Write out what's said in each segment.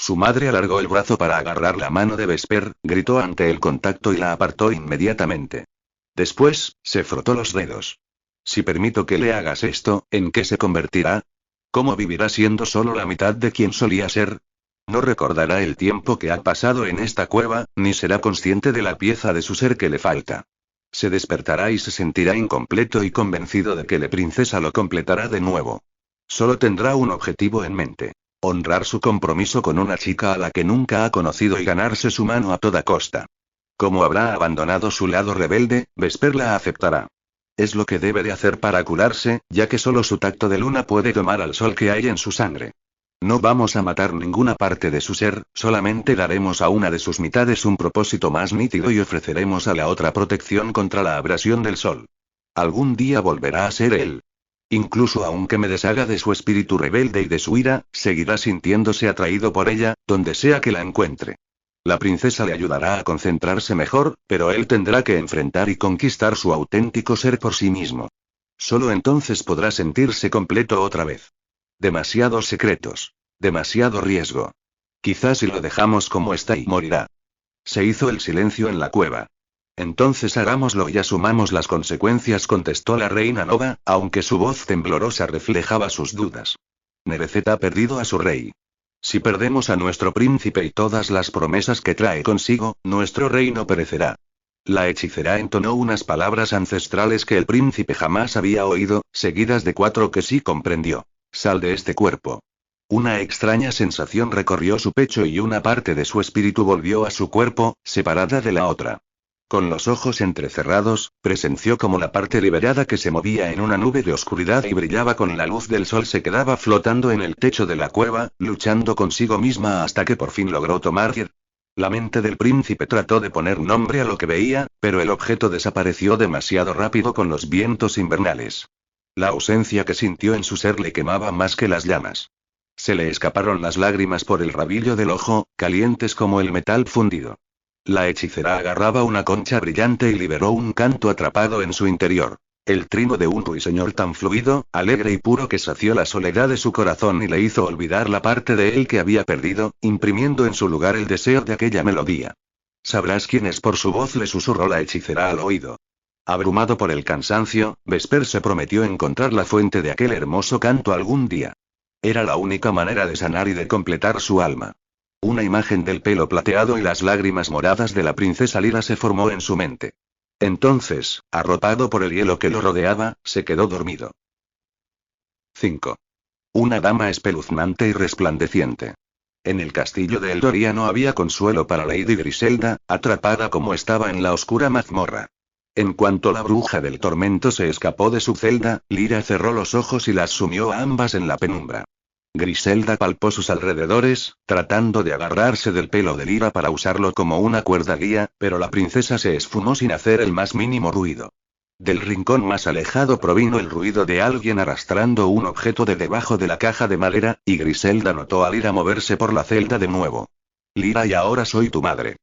Su madre alargó el brazo para agarrar la mano de Vesper, gritó ante el contacto y la apartó inmediatamente. Después, se frotó los dedos. Si permito que le hagas esto, ¿en qué se convertirá? ¿Cómo vivirá siendo solo la mitad de quien solía ser? No recordará el tiempo que ha pasado en esta cueva, ni será consciente de la pieza de su ser que le falta. Se despertará y se sentirá incompleto y convencido de que la princesa lo completará de nuevo. Solo tendrá un objetivo en mente: honrar su compromiso con una chica a la que nunca ha conocido y ganarse su mano a toda costa. Como habrá abandonado su lado rebelde, Vesper la aceptará. Es lo que debe de hacer para curarse, ya que solo su tacto de luna puede tomar al sol que hay en su sangre. No vamos a matar ninguna parte de su ser, solamente daremos a una de sus mitades un propósito más nítido y ofreceremos a la otra protección contra la abrasión del sol. Algún día volverá a ser él. Incluso aunque me deshaga de su espíritu rebelde y de su ira, seguirá sintiéndose atraído por ella, donde sea que la encuentre. La princesa le ayudará a concentrarse mejor, pero él tendrá que enfrentar y conquistar su auténtico ser por sí mismo. Solo entonces podrá sentirse completo otra vez. Demasiados secretos. Demasiado riesgo. Quizás si lo dejamos como está y morirá. Se hizo el silencio en la cueva. Entonces hagámoslo y asumamos las consecuencias, contestó la reina Nova, aunque su voz temblorosa reflejaba sus dudas. Nerecet ha perdido a su rey. Si perdemos a nuestro príncipe y todas las promesas que trae consigo, nuestro reino perecerá. La hechicera entonó unas palabras ancestrales que el príncipe jamás había oído, seguidas de 4 que sí comprendió. Sal de este cuerpo. Una extraña sensación recorrió su pecho y una parte de su espíritu volvió a su cuerpo, separada de la otra. Con los ojos entrecerrados, presenció como la parte liberada que se movía en una nube de oscuridad y brillaba con la luz del sol se quedaba flotando en el techo de la cueva, luchando consigo misma hasta que por fin logró tomar. La mente del príncipe trató de poner nombre a lo que veía, pero el objeto desapareció demasiado rápido con los vientos invernales. La ausencia que sintió en su ser le quemaba más que las llamas. Se le escaparon las lágrimas por el rabillo del ojo, calientes como el metal fundido. La hechicera agarraba una concha brillante y liberó un canto atrapado en su interior. El trino de un ruiseñor tan fluido, alegre y puro que sació la soledad de su corazón y le hizo olvidar la parte de él que había perdido, imprimiendo en su lugar el deseo de aquella melodía. Sabrás quién es, por su voz le susurró la hechicera al oído. Abrumado por el cansancio, Vesper se prometió encontrar la fuente de aquel hermoso canto algún día. Era la única manera de sanar y de completar su alma. Una imagen del pelo plateado y las lágrimas moradas de la princesa Lira se formó en su mente. Entonces, arropado por el hielo que lo rodeaba, se quedó dormido. 5. Una dama espeluznante y resplandeciente. En el castillo de Eldoria no había consuelo para Lady Griselda, atrapada como estaba en la oscura mazmorra. En cuanto la bruja del tormento se escapó de su celda, Lira cerró los ojos y las sumió a ambas en la penumbra. Griselda palpó sus alrededores, tratando de agarrarse del pelo de Lira para usarlo como una cuerda guía, pero la princesa se esfumó sin hacer el más mínimo ruido. Del rincón más alejado provino el ruido de alguien arrastrando un objeto de debajo de la caja de madera, y Griselda notó a Lira moverse por la celda de nuevo. Lira, y ahora soy tu madre.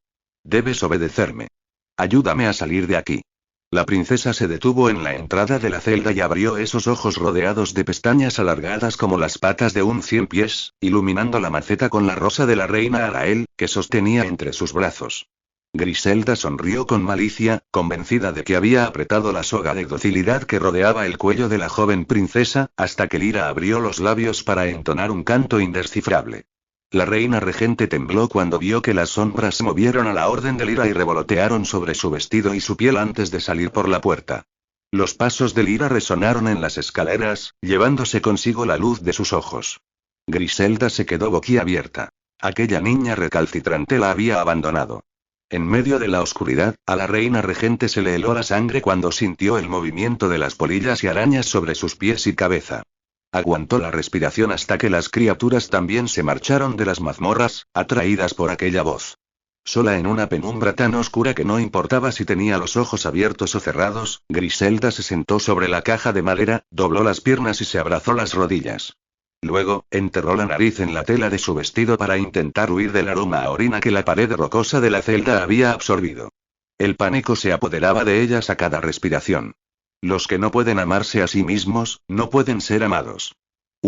Debes obedecerme. Ayúdame a salir de aquí. La princesa se detuvo en la entrada de la celda y abrió esos ojos rodeados de pestañas alargadas como las patas de un 100 pies, iluminando la maceta con la rosa de la reina Arael, que sostenía entre sus brazos. Griselda sonrió con malicia, convencida de que había apretado la soga de docilidad que rodeaba el cuello de la joven princesa, hasta que Lira abrió los labios para entonar un canto indescifrable. La reina regente tembló cuando vio que las sombras se movieron a la orden de Lira y revolotearon sobre su vestido y su piel antes de salir por la puerta. Los pasos de Lira resonaron en las escaleras, llevándose consigo la luz de sus ojos. Griselda se quedó boquiabierta. Aquella niña recalcitrante la había abandonado. En medio de la oscuridad, a la reina regente se le heló la sangre cuando sintió el movimiento de las polillas y arañas sobre sus pies y cabeza. Aguantó la respiración hasta que las criaturas también se marcharon de las mazmorras, atraídas por aquella voz. Sola en una penumbra tan oscura que no importaba si tenía los ojos abiertos o cerrados, Griselda se sentó sobre la caja de madera, dobló las piernas y se abrazó las rodillas. Luego, enterró la nariz en la tela de su vestido para intentar huir del aroma a orina que la pared rocosa de la celda había absorbido. El pánico se apoderaba de ellas a cada respiración. Los que no pueden amarse a sí mismos, no pueden ser amados.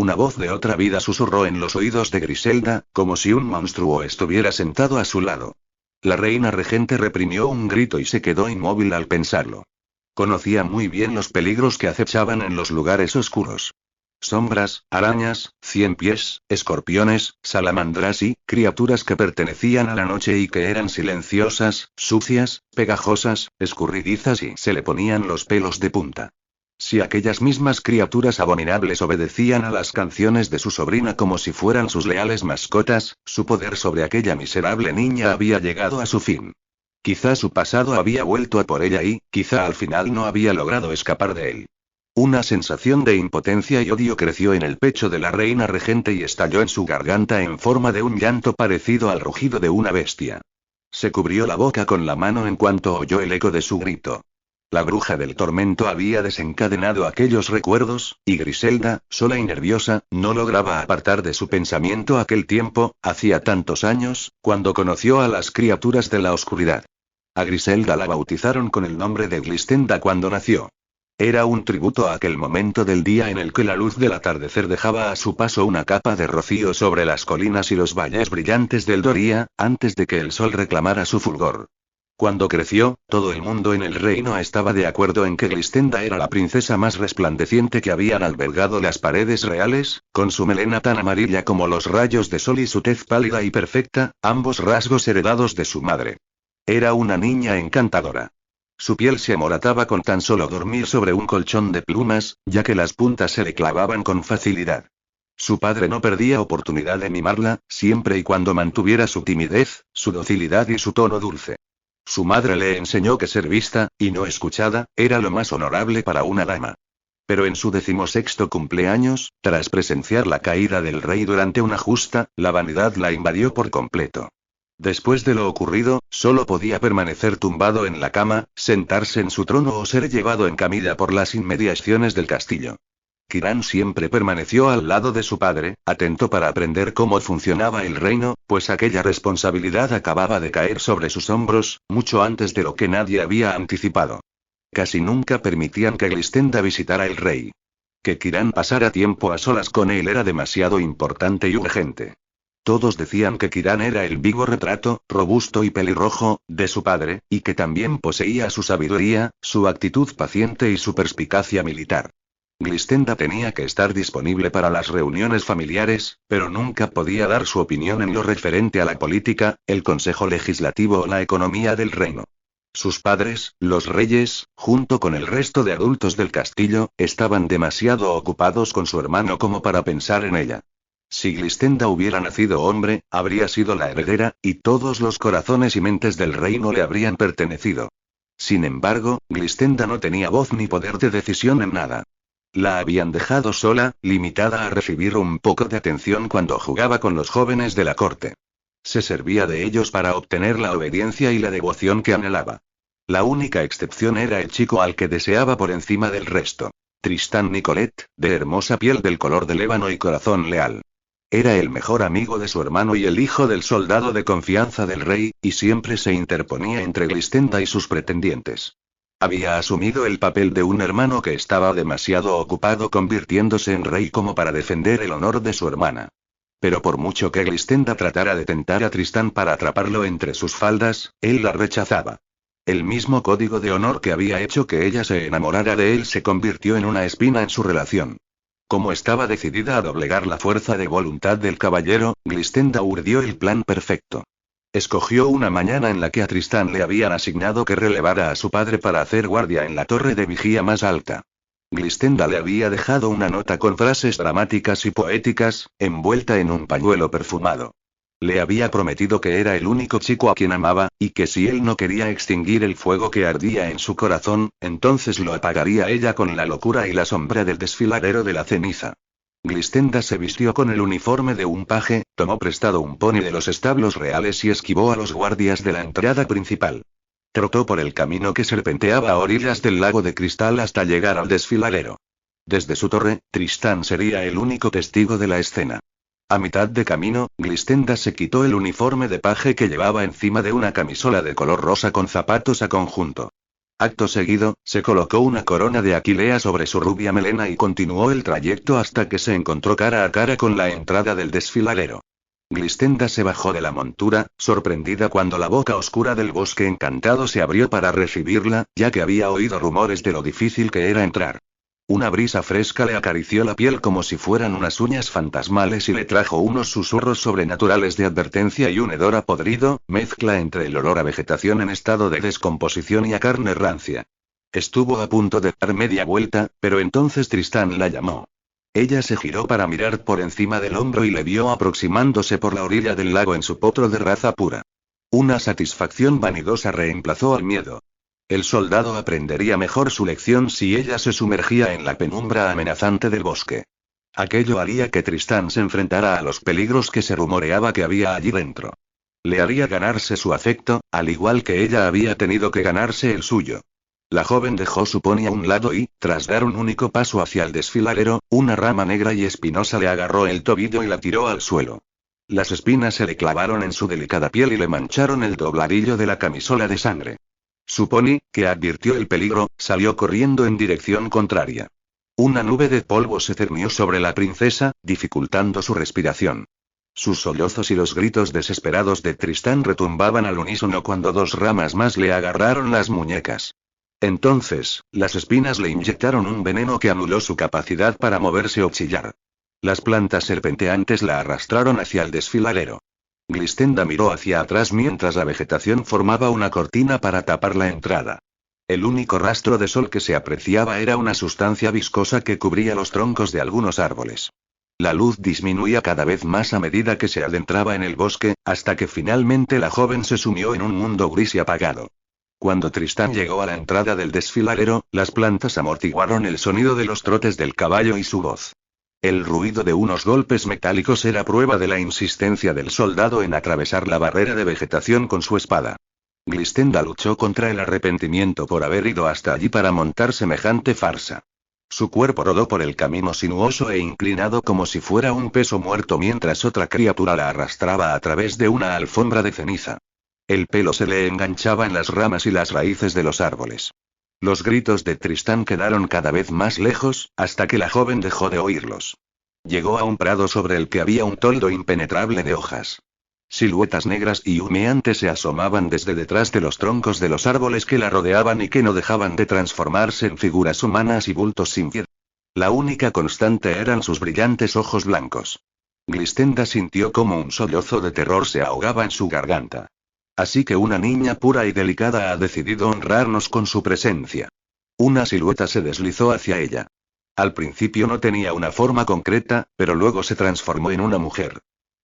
Una voz de otra vida susurró en los oídos de Griselda, como si un monstruo estuviera sentado a su lado. La reina regente reprimió un grito y se quedó inmóvil al pensarlo. Conocía muy bien los peligros que acechaban en los lugares oscuros. Sombras, arañas, ciempiés, escorpiones, salamandras y criaturas que pertenecían a la noche y que eran silenciosas, sucias, pegajosas, escurridizas y se le ponían los pelos de punta. Si aquellas mismas criaturas abominables obedecían a las canciones de su sobrina como si fueran sus leales mascotas, su poder sobre aquella miserable niña había llegado a su fin. Quizá su pasado había vuelto a por ella y, quizá al final no había logrado escapar de él. Una sensación de impotencia y odio creció en el pecho de la reina regente y estalló en su garganta en forma de un llanto parecido al rugido de una bestia. Se cubrió la boca con la mano en cuanto oyó el eco de su grito. La bruja del tormento había desencadenado aquellos recuerdos, y Griselda, sola y nerviosa, no lograba apartar de su pensamiento aquel tiempo, hacía tantos años, cuando conoció a las criaturas de la oscuridad. A Griselda la bautizaron con el nombre de Glistenda cuando nació. Era un tributo a aquel momento del día en el que la luz del atardecer dejaba a su paso una capa de rocío sobre las colinas y los valles brillantes del Doria, antes de que el sol reclamara su fulgor. Cuando creció, todo el mundo en el reino estaba de acuerdo en que Glistenda era la princesa más resplandeciente que habían albergado las paredes reales, con su melena tan amarilla como los rayos de sol y su tez pálida y perfecta, ambos rasgos heredados de su madre. Era una niña encantadora. Su piel se amorataba con tan solo dormir sobre un colchón de plumas, ya que las puntas se le clavaban con facilidad. Su padre no perdía oportunidad de mimarla, siempre y cuando mantuviera su timidez, su docilidad y su tono dulce. Su madre le enseñó que ser vista, y no escuchada, era lo más honorable para una dama. Pero en su 16º cumpleaños, tras presenciar la caída del rey durante una justa, la vanidad la invadió por completo. Después de lo ocurrido, solo podía permanecer tumbado en la cama, sentarse en su trono o ser llevado en camilla por las inmediaciones del castillo. Kiran siempre permaneció al lado de su padre, atento para aprender cómo funcionaba el reino, pues aquella responsabilidad acababa de caer sobre sus hombros, mucho antes de lo que nadie había anticipado. Casi nunca permitían que Glistenda visitara al rey. Que Kiran pasara tiempo a solas con él era demasiado importante y urgente. Todos decían que Kiran era el vivo retrato, robusto y pelirrojo, de su padre, y que también poseía su sabiduría, su actitud paciente y su perspicacia militar. Glistenda tenía que estar disponible para las reuniones familiares, pero nunca podía dar su opinión en lo referente a la política, el consejo legislativo o la economía del reino. Sus padres, los reyes, junto con el resto de adultos del castillo, estaban demasiado ocupados con su hermano como para pensar en ella. Si Glistenda hubiera nacido hombre, habría sido la heredera, y todos los corazones y mentes del reino le habrían pertenecido. Sin embargo, Glistenda no tenía voz ni poder de decisión en nada. La habían dejado sola, limitada a recibir un poco de atención cuando jugaba con los jóvenes de la corte. Se servía de ellos para obtener la obediencia y la devoción que anhelaba. La única excepción era el chico al que deseaba por encima del resto. Tristán Nicolet, de hermosa piel del color del ébano y corazón leal. Era el mejor amigo de su hermano y el hijo del soldado de confianza del rey, y siempre se interponía entre Glistenda y sus pretendientes. Había asumido el papel de un hermano que estaba demasiado ocupado convirtiéndose en rey como para defender el honor de su hermana. Pero por mucho que Glistenda tratara de tentar a Tristán para atraparlo entre sus faldas, él la rechazaba. El mismo código de honor que había hecho que ella se enamorara de él se convirtió en una espina en su relación. Como estaba decidida a doblegar la fuerza de voluntad del caballero, Glistenda urdió el plan perfecto. Escogió una mañana en la que a Tristán le habían asignado que relevara a su padre para hacer guardia en la torre de vigía más alta. Glistenda le había dejado una nota con frases dramáticas y poéticas, envuelta en un pañuelo perfumado. Le había prometido que era el único chico a quien amaba, y que si él no quería extinguir el fuego que ardía en su corazón, entonces lo apagaría ella con la locura y la sombra del desfiladero de la ceniza. Glistenda se vistió con el uniforme de un paje, tomó prestado un pony de los establos reales y esquivó a los guardias de la entrada principal. Trotó por el camino que serpenteaba a orillas del lago de cristal hasta llegar al desfiladero. Desde su torre, Tristán sería el único testigo de la escena. A mitad de camino, Glistenda se quitó el uniforme de paje que llevaba encima de una camisola de color rosa con zapatos a conjunto. Acto seguido, se colocó una corona de aquilea sobre su rubia melena y continuó el trayecto hasta que se encontró cara a cara con la entrada del desfiladero. Glistenda se bajó de la montura, sorprendida cuando la boca oscura del bosque encantado se abrió para recibirla, ya que había oído rumores de lo difícil que era entrar. Una brisa fresca le acarició la piel como si fueran unas uñas fantasmales y le trajo unos susurros sobrenaturales de advertencia y un hedor a podrido, mezcla entre el olor a vegetación en estado de descomposición y a carne rancia. Estuvo a punto de dar media vuelta, pero entonces Tristán la llamó. Ella se giró para mirar por encima del hombro y le vio aproximándose por la orilla del lago en su potro de raza pura. Una satisfacción vanidosa reemplazó al miedo. El soldado aprendería mejor su lección si ella se sumergía en la penumbra amenazante del bosque. Aquello haría que Tristán se enfrentara a los peligros que se rumoreaba que había allí dentro. Le haría ganarse su afecto, al igual que ella había tenido que ganarse el suyo. La joven dejó su pony a un lado y, tras dar un único paso hacia el desfiladero, una rama negra y espinosa le agarró el tobillo y la tiró al suelo. Las espinas se le clavaron en su delicada piel y le mancharon el dobladillo de la camisola de sangre. Su pony, que advirtió el peligro, salió corriendo en dirección contraria. Una nube de polvo se cernió sobre la princesa, dificultando su respiración. Sus sollozos y los gritos desesperados de Tristán retumbaban al unísono cuando dos ramas más le agarraron las muñecas. Entonces, las espinas le inyectaron un veneno que anuló su capacidad para moverse o chillar. Las plantas serpenteantes la arrastraron hacia el desfiladero. Glistenda miró hacia atrás mientras la vegetación formaba una cortina para tapar la entrada. El único rastro de sol que se apreciaba era una sustancia viscosa que cubría los troncos de algunos árboles. La luz disminuía cada vez más a medida que se adentraba en el bosque, hasta que finalmente la joven se sumió en un mundo gris y apagado. Cuando Tristán llegó a la entrada del desfiladero, las plantas amortiguaron el sonido de los trotes del caballo y su voz. El ruido de unos golpes metálicos era prueba de la insistencia del soldado en atravesar la barrera de vegetación con su espada. Glistenda luchó contra el arrepentimiento por haber ido hasta allí para montar semejante farsa. Su cuerpo rodó por el camino sinuoso e inclinado como si fuera un peso muerto mientras otra criatura la arrastraba a través de una alfombra de ceniza. El pelo se le enganchaba en las ramas y las raíces de los árboles. Los gritos de Tristán quedaron cada vez más lejos, hasta que la joven dejó de oírlos. Llegó a un prado sobre el que había un toldo impenetrable de hojas. Siluetas negras y humeantes se asomaban desde detrás de los troncos de los árboles que la rodeaban y que no dejaban de transformarse en figuras humanas y bultos sin piel. La única constante eran sus brillantes ojos blancos. Glistenda sintió como un sollozo de terror se ahogaba en su garganta. Así que una niña pura y delicada ha decidido honrarnos con su presencia. Una silueta se deslizó hacia ella. Al principio no tenía una forma concreta, pero luego se transformó en una mujer.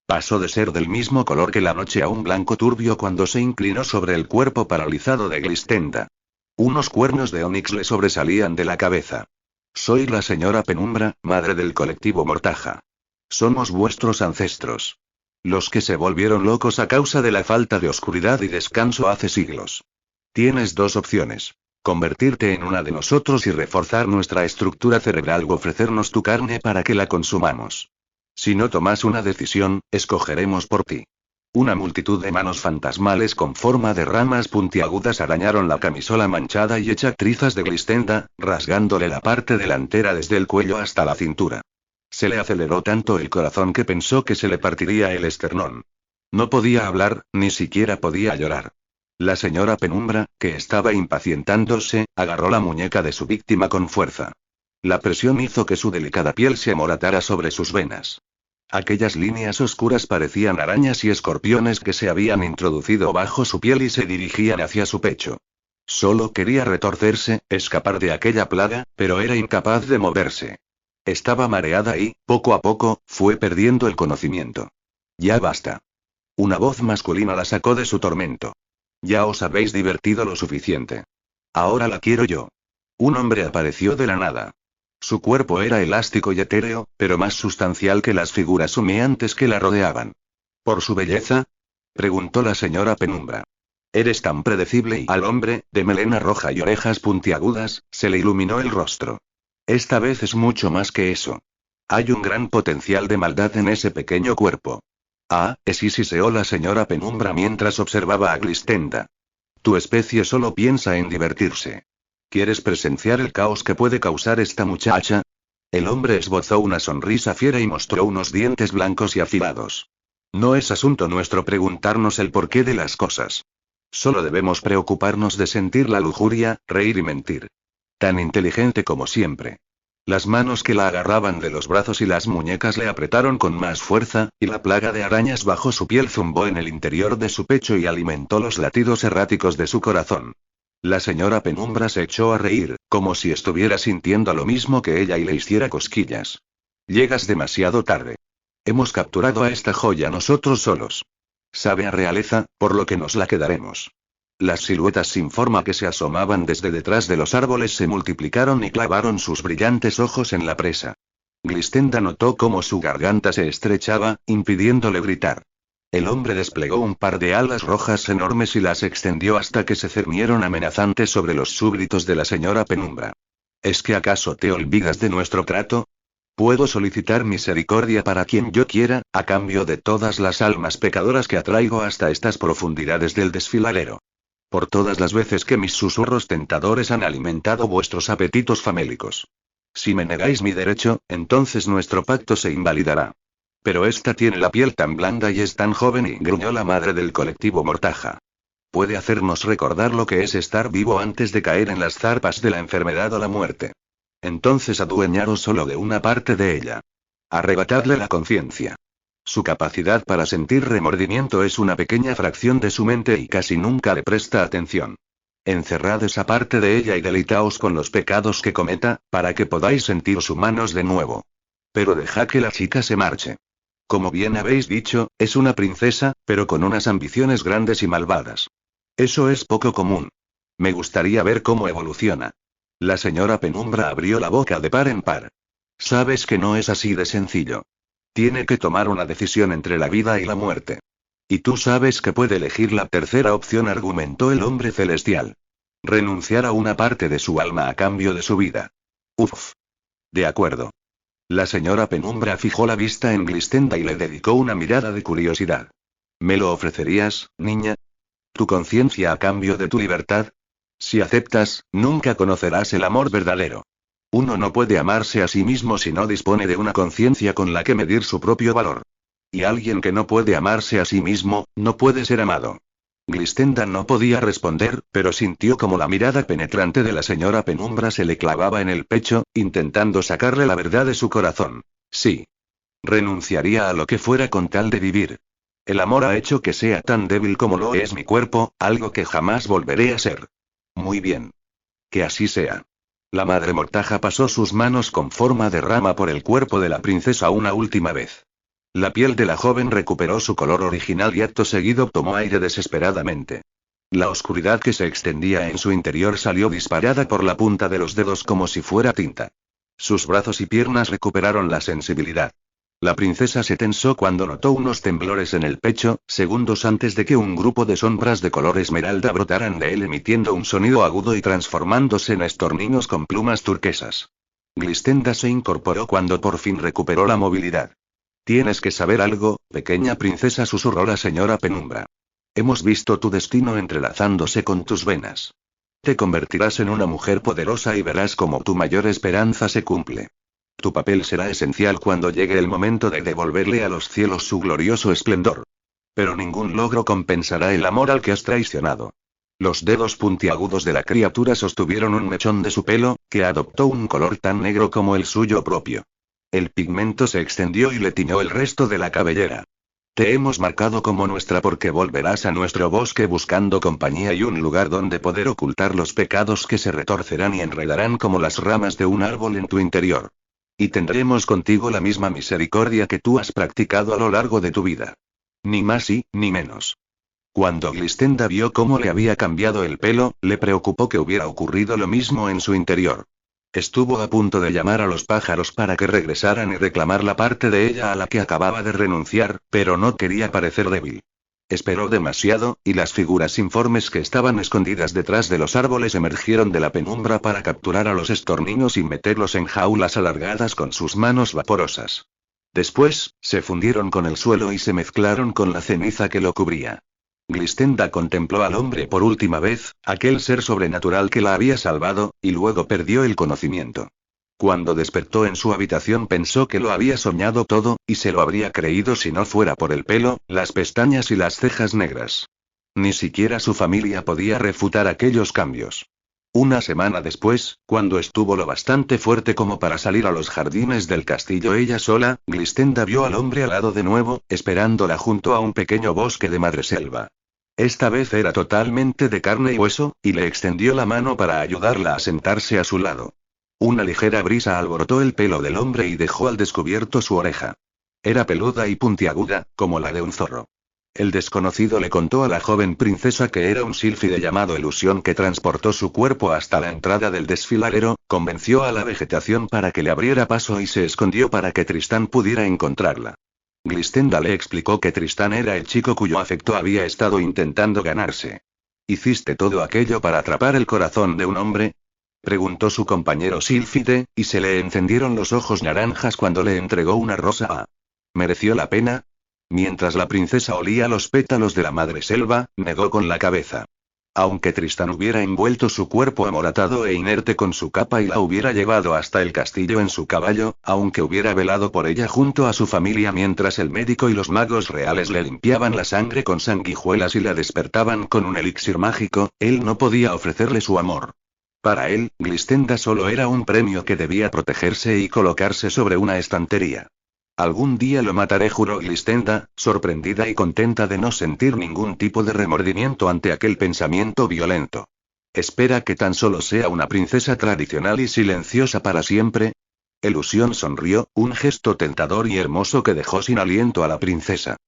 Pasó de ser del mismo color que la noche a un blanco turbio cuando se inclinó sobre el cuerpo paralizado de Glistenda. Unos cuernos de onix le sobresalían de la cabeza. Soy la señora Penumbra, madre del colectivo Mortaja. Somos vuestros ancestros. Los que se volvieron locos a causa de la falta de oscuridad y descanso hace siglos. Tienes dos opciones. Convertirte en una de nosotros y reforzar nuestra estructura cerebral o ofrecernos tu carne para que la consumamos. Si no tomas una decisión, escogeremos por ti. Una multitud de manos fantasmales con forma de ramas puntiagudas arañaron la camisola manchada y hecha trizas de Glistenda, rasgándole la parte delantera desde el cuello hasta la cintura. Se le aceleró tanto el corazón que pensó que se le partiría el esternón. No podía hablar, ni siquiera podía llorar. La señora Penumbra, que estaba impacientándose, agarró la muñeca de su víctima con fuerza. La presión hizo que su delicada piel se amoratara sobre sus venas. Aquellas líneas oscuras parecían arañas y escorpiones que se habían introducido bajo su piel y se dirigían hacia su pecho. Solo quería retorcerse, escapar de aquella plaga, pero era incapaz de moverse. Estaba mareada y, poco a poco, fue perdiendo el conocimiento. Ya basta. Una voz masculina la sacó de su tormento. Ya os habéis divertido lo suficiente. Ahora la quiero yo. Un hombre apareció de la nada. Su cuerpo era elástico y etéreo, pero más sustancial que las figuras humeantes que la rodeaban. ¿Por su belleza?, preguntó la señora Penumbra. Eres tan predecible y al hombre, de melena roja y orejas puntiagudas, se le iluminó el rostro. Esta vez es mucho más que eso. Hay un gran potencial de maldad en ese pequeño cuerpo. Ah, sí, siseó la señora Penumbra mientras observaba a Glistenda. Tu especie solo piensa en divertirse. ¿Quieres presenciar el caos que puede causar esta muchacha? El hombre esbozó una sonrisa fiera y mostró unos dientes blancos y afilados. No es asunto nuestro preguntarnos el porqué de las cosas. Solo debemos preocuparnos de sentir la lujuria, reír y mentir. Tan inteligente como siempre. Las manos que la agarraban de los brazos y las muñecas le apretaron con más fuerza, y la plaga de arañas bajo su piel zumbó en el interior de su pecho y alimentó los latidos erráticos de su corazón. La señora Penumbra se echó a reír, como si estuviera sintiendo lo mismo que ella y le hiciera cosquillas. Llegas demasiado tarde. Hemos capturado a esta joya nosotros solos. Sabe a realeza, por lo que nos la quedaremos. Las siluetas sin forma que se asomaban desde detrás de los árboles se multiplicaron y clavaron sus brillantes ojos en la presa. Glistenda notó cómo su garganta se estrechaba, impidiéndole gritar. El hombre desplegó un par de alas rojas enormes y las extendió hasta que se cernieron amenazantes sobre los súbditos de la señora Penumbra. ¿Es que acaso te olvidas de nuestro trato? Puedo solicitar misericordia para quien yo quiera, a cambio de todas las almas pecadoras que atraigo hasta estas profundidades del desfiladero. Por todas las veces que mis susurros tentadores han alimentado vuestros apetitos famélicos. Si me negáis mi derecho, entonces nuestro pacto se invalidará. Pero esta tiene la piel tan blanda y es tan joven, y gruñó la madre del colectivo Mortaja. Puede hacernos recordar lo que es estar vivo antes de caer en las zarpas de la enfermedad o la muerte. Entonces adueñaros solo de una parte de ella. Arrebatadle la conciencia. Su capacidad para sentir remordimiento es una pequeña fracción de su mente y casi nunca le presta atención. Encerrad esa parte de ella y deleitaos con los pecados que cometa, para que podáis sentiros humanos de nuevo. Pero dejad que la chica se marche. Como bien habéis dicho, es una princesa, pero con unas ambiciones grandes y malvadas. Eso es poco común. Me gustaría ver cómo evoluciona. La señora Penumbra abrió la boca de par en par. Sabes que no es así de sencillo. Tiene que tomar una decisión entre la vida y la muerte. Y tú sabes que puede elegir la tercera opción, argumentó el hombre celestial. Renunciar a una parte de su alma a cambio de su vida. Uf. De acuerdo. La señora Penumbra fijó la vista en Glistenda y le dedicó una mirada de curiosidad. ¿Me lo ofrecerías, niña? ¿Tu conciencia a cambio de tu libertad? Si aceptas, nunca conocerás el amor verdadero. Uno no puede amarse a sí mismo si no dispone de una conciencia con la que medir su propio valor. Y alguien que no puede amarse a sí mismo, no puede ser amado. Glistenda no podía responder, pero sintió como la mirada penetrante de la señora Penumbra se le clavaba en el pecho, intentando sacarle la verdad de su corazón. Sí. Renunciaría a lo que fuera con tal de vivir. El amor ha hecho que sea tan débil como lo es mi cuerpo, algo que jamás volveré a ser. Muy bien. Que así sea. La madre Mortaja pasó sus manos con forma de rama por el cuerpo de la princesa una última vez. La piel de la joven recuperó su color original y acto seguido tomó aire desesperadamente. La oscuridad que se extendía en su interior salió disparada por la punta de los dedos como si fuera tinta. Sus brazos y piernas recuperaron la sensibilidad. La princesa se tensó cuando notó unos temblores en el pecho, segundos antes de que un grupo de sombras de color esmeralda brotaran de él emitiendo un sonido agudo y transformándose en estorninos con plumas turquesas. Glistenda se incorporó cuando por fin recuperó la movilidad. Tienes que saber algo, pequeña princesa, susurró la señora Penumbra. Hemos visto tu destino entrelazándose con tus venas. Te convertirás en una mujer poderosa y verás cómo tu mayor esperanza se cumple. Tu papel será esencial cuando llegue el momento de devolverle a los cielos su glorioso esplendor. Pero ningún logro compensará el amor al que has traicionado. Los dedos puntiagudos de la criatura sostuvieron un mechón de su pelo, que adoptó un color tan negro como el suyo propio. El pigmento se extendió y le tiñó el resto de la cabellera. Te hemos marcado como nuestra porque volverás a nuestro bosque buscando compañía y un lugar donde poder ocultar los pecados que se retorcerán y enredarán como las ramas de un árbol en tu interior. Y tendremos contigo la misma misericordia que tú has practicado a lo largo de tu vida. Ni más y, ni menos. Cuando Glistenda vio cómo le había cambiado el pelo, le preocupó que hubiera ocurrido lo mismo en su interior. Estuvo a punto de llamar a los pájaros para que regresaran y reclamar la parte de ella a la que acababa de renunciar, pero no quería parecer débil. Esperó demasiado, y las figuras informes que estaban escondidas detrás de los árboles emergieron de la penumbra para capturar a los estorninos y meterlos en jaulas alargadas con sus manos vaporosas. Después, se fundieron con el suelo y se mezclaron con la ceniza que lo cubría. Glistenda contempló al hombre por última vez, aquel ser sobrenatural que la había salvado, y luego perdió el conocimiento. Cuando despertó en su habitación pensó que lo había soñado todo, y se lo habría creído si no fuera por el pelo, las pestañas y las cejas negras. Ni siquiera su familia podía refutar aquellos cambios. Una semana después, cuando estuvo lo bastante fuerte como para salir a los jardines del castillo ella sola, Glistenda vio al hombre alado de nuevo, esperándola junto a un pequeño bosque de madreselva. Esta vez era totalmente de carne y hueso, y le extendió la mano para ayudarla a sentarse a su lado. Una ligera brisa alborotó el pelo del hombre y dejó al descubierto su oreja. Era peluda y puntiaguda, como la de un zorro. El desconocido le contó a la joven princesa que era un sílfide llamado Ilusión que transportó su cuerpo hasta la entrada del desfiladero, convenció a la vegetación para que le abriera paso y se escondió para que Tristán pudiera encontrarla. Glistenda le explicó que Tristán era el chico cuyo afecto había estado intentando ganarse. ¿Hiciste todo aquello para atrapar el corazón de un hombre?, preguntó su compañero sílfide, y se le encendieron los ojos naranjas cuando le entregó una rosa. ¿Mereció la pena? Mientras la princesa olía los pétalos de la madreselva, negó con la cabeza. Aunque Tristán hubiera envuelto su cuerpo amoratado e inerte con su capa y la hubiera llevado hasta el castillo en su caballo, aunque hubiera velado por ella junto a su familia mientras el médico y los magos reales le limpiaban la sangre con sanguijuelas y la despertaban con un elixir mágico, él no podía ofrecerle su amor. Para él, Glistenda solo era un premio que debía protegerse y colocarse sobre una estantería. Algún día lo mataré, juró Glistenda, sorprendida y contenta de no sentir ningún tipo de remordimiento ante aquel pensamiento violento. ¿Espera que tan solo sea una princesa tradicional y silenciosa para siempre? Ilusión sonrió, un gesto tentador y hermoso que dejó sin aliento a la princesa.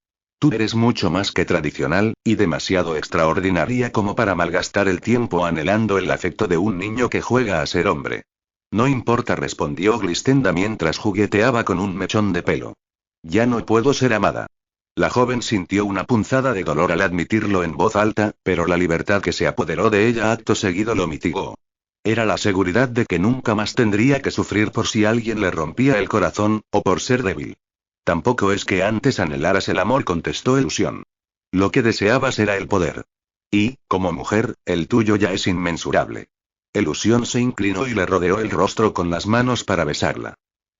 Tú eres mucho más que tradicional, y demasiado extraordinaria como para malgastar el tiempo anhelando el afecto de un niño que juega a ser hombre. No importa, respondió Glistenda mientras jugueteaba con un mechón de pelo. Ya no puedo ser amada. La joven sintió una punzada de dolor al admitirlo en voz alta, pero la libertad que se apoderó de ella acto seguido lo mitigó. Era la seguridad de que nunca más tendría que sufrir por si alguien le rompía el corazón, o por ser débil. Tampoco es que antes anhelaras el amor, contestó Ilusión. Lo que deseabas era el poder. Y, como mujer, el tuyo ya es inmensurable. Ilusión se inclinó y le rodeó el rostro con las manos para besarla.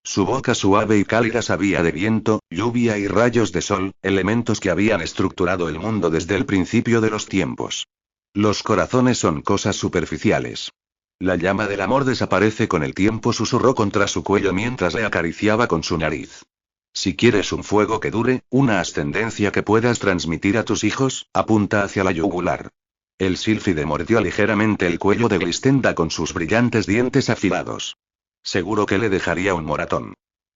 Su boca suave y cálida sabía de viento, lluvia y rayos de sol, elementos que habían estructurado el mundo desde el principio de los tiempos. Los corazones son cosas superficiales. La llama del amor desaparece con el tiempo, susurró contra su cuello mientras le acariciaba con su nariz. Si quieres un fuego que dure, una ascendencia que puedas transmitir a tus hijos, apunta hacia la yugular. El sílfide mordió ligeramente el cuello de Glistenda con sus brillantes dientes afilados. Seguro que le dejaría un moratón.